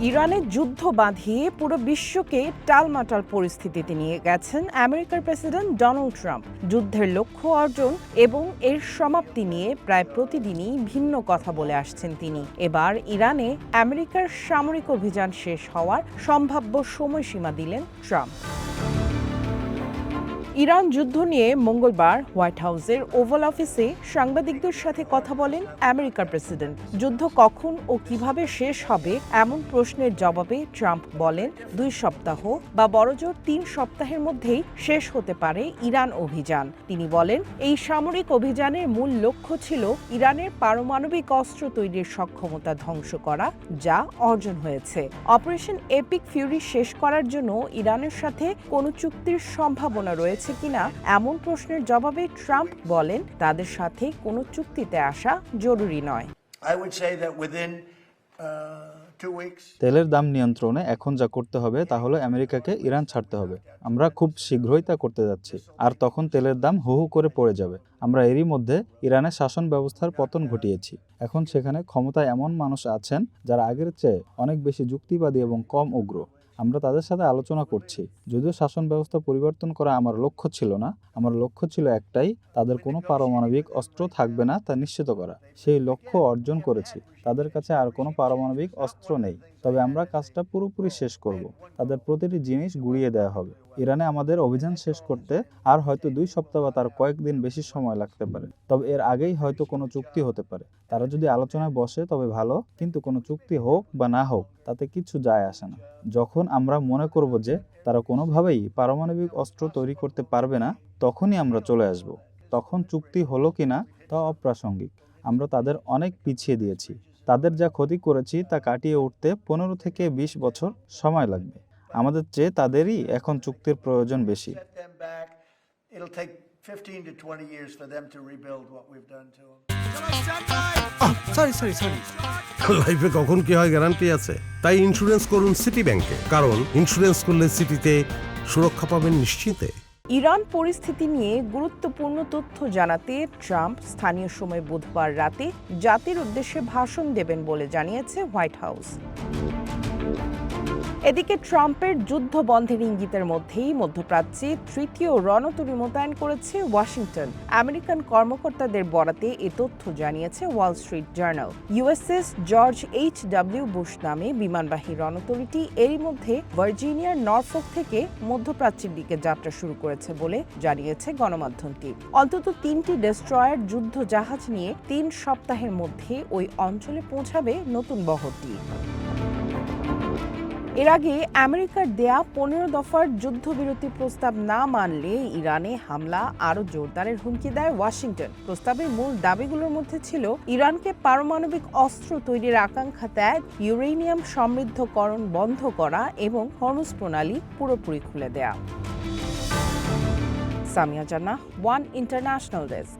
ইরানে যুদ্ধ বাঁধিয়ে পুরো বিশ্বকে টালমাটাল পরিস্থিতিতে নিয়ে গেছেন আমেরিকার প্রেসিডেন্ট ডোনাল্ড ট্রাম্প। যুদ্ধের লক্ষ্য অর্জন এবং এর সমাপ্তি নিয়ে প্রায় প্রতিদিনই ভিন্ন কথা বলে আসছেন তিনি। এবার ইরানে আমেরিকার সামরিক অভিযান শেষ হওয়ার সম্ভাব্য সময়সীমা দিলেন ট্রাম্প। ইরান যুদ্ধ নিয়ে মঙ্গলবার হোয়াইট হাউসের ওভাল অফিসে সাংবাদিকদের সাথে কথা বলেন আমেরিকার প্রেসিডেন্ট। যুদ্ধ কখন ও কিভাবে শেষ হবে এমন প্রশ্নের জবাবে ট্রাম্প বলেন 2 সপ্তাহ বা বড়জোর 3 সপ্তাহের মধ্যেই শেষ হতে পারে ইরান অভিযান। তিনি বলেন, এই সামরিক অভিযানের মূল লক্ষ্য ছিল ইরানের পারমাণবিক অস্ত্র তৈরির সক্ষমতা ধ্বংস করা, যা অর্জন হয়েছে। অপারেশন এপিক ফিউরি শেষ করার জন্য ইরানের সাথে কোনো চুক্তির সম্ভাবনা রয়েছে কিনা এমন প্রশ্নের জবাবে ট্রাম্প বলেন, তাদের সাথে কোনো চুক্তিতে আসা জরুরি নয়। তেলের দাম নিয়ন্ত্রণে এখন যা করতে হবে তা হলো আমেরিকাকে ইরান ছাড়তে হবে। আমরা খুব শীঘ্রই তা করতে যাচ্ছি, আর তখন তেলের দাম হু হু করে পড়ে যাবে। আমরা এরই মধ্যে ইরানের শাসন ব্যবস্থার পতন ঘটিয়েছি। এখন সেখানে ক্ষমতায় এমন মানুষ আছেন যারা আগের চেয়ে অনেক বেশি যুক্তিবাদী এবং কম উগ্র। আমরা তাদের সাথে আলোচনা করছি। যদিও শাসন ব্যবস্থা পরিবর্তন করা আমার লক্ষ্য ছিল না, আমার লক্ষ্য ছিল একটাই, তাদের কোনো পারমাণবিক অস্ত্র থাকবে না তা নিশ্চিত করা। সেই লক্ষ্য অর্জন করেছি। তাদের কাছে আর কোনো পারমাণবিক অস্ত্র নেই, তবে আমরা কাজটা পুরোপুরি শেষ করব। তাদের প্রতিটি জিনিস গুঁড়িয়ে দেওয়া হবে। ইরানে আমাদের অভিযান শেষ করতে আর হয়তো 2 সপ্তাহ বা তার কয়েকদিন বেশি সময় লাগতে পারে, তবে এর আগেই হয়তো কোনো চুক্তি হতে পারে। তারা যদি আলোচনায় বসে তবে ভালো, কিন্তু কোনো চুক্তি হোক বা না হোক তাতে কিছু যায় আসে না। যখন আমরা মনে করব যে তারা কোনোভাবেই পারমাণবিক অস্ত্র তৈরি করতে পারবে না, তখনই আমরা চলে আসব। তখন চুক্তি হলো কিনা তা অপ্রাসঙ্গিক। আমরা তাদের অনেক পিছিয়ে দিয়েছি। তাদের যা ক্ষতি করেছি তা কাটিয়ে উঠতে 15 থেকে 20 বছর সময় লাগবে। আমাদের চেয়ে তাদেরই এখন চুক্তির প্রয়োজন বেশি। লাইফে কখন কি হয় গ্যারান্টি আছে? তাই ইন্স্যুরেন্স করুন সিটি ব্যাংকে, কারণ ইন্স্যুরেন্স করলে সিটিতে সুরক্ষা পাবেন নিশ্চিতে। ইরান পরিস্থিতি নিয়ে গুরুত্বপূর্ণ তথ্য জানাতে ট্রাম্প স্থানীয় সময় বুধবার রাতে জাতির উদ্দেশ্যে ভাষণ দেবেন বলে জানিয়েছে হোয়াইট হাউস। এদিকে ট্রাম্পের যুদ্ধ বন্ধের ইঙ্গিতের মধ্যেই মধ্যপ্রাচ্যে তৃতীয় রণতরী মোতায়েন করেছে ওয়াশিংটন। আমেরিকান কর্মকর্তাদের বরাতে এ তথ্য জানিয়েছে Wall Street Journal. USS George H W. Bush নামে বিমানবাহী রণতরীটি এরই মধ্যে ভার্জিনিয়ার নরফোক থেকে মধ্যপ্রাচ্যের দিকে যাত্রা শুরু করেছে বলে জানিয়েছে গণমাধ্যমটি। অন্তত 3টি ডেস্ট্রয়ার যুদ্ধ জাহাজ নিয়ে 3 সপ্তাহের মধ্যে ওই অঞ্চলে পৌঁছাবে নতুন বহরটি। এর আগে আমেরিকার দেয়া 15 দফার যুদ্ধবিরতি প্রস্তাব না মানলে ইরানে হামলা আরও জোরদারের হুমকি দেয় ওয়াশিংটন। প্রস্তাবের মূল দাবিগুলোর মধ্যে ছিল ইরানকে পারমাণবিক অস্ত্র তৈরির আকাঙ্ক্ষা ত্যাগ, ইউরেনিয়াম সমৃদ্ধকরণ বন্ধ করা এবং হরমুজ প্রণালী পুরোপুরি খুলে দেয়া। সামিয়া জান্নাহ, ওয়ান ইন্টারন্যাশনাল ডেস্ক।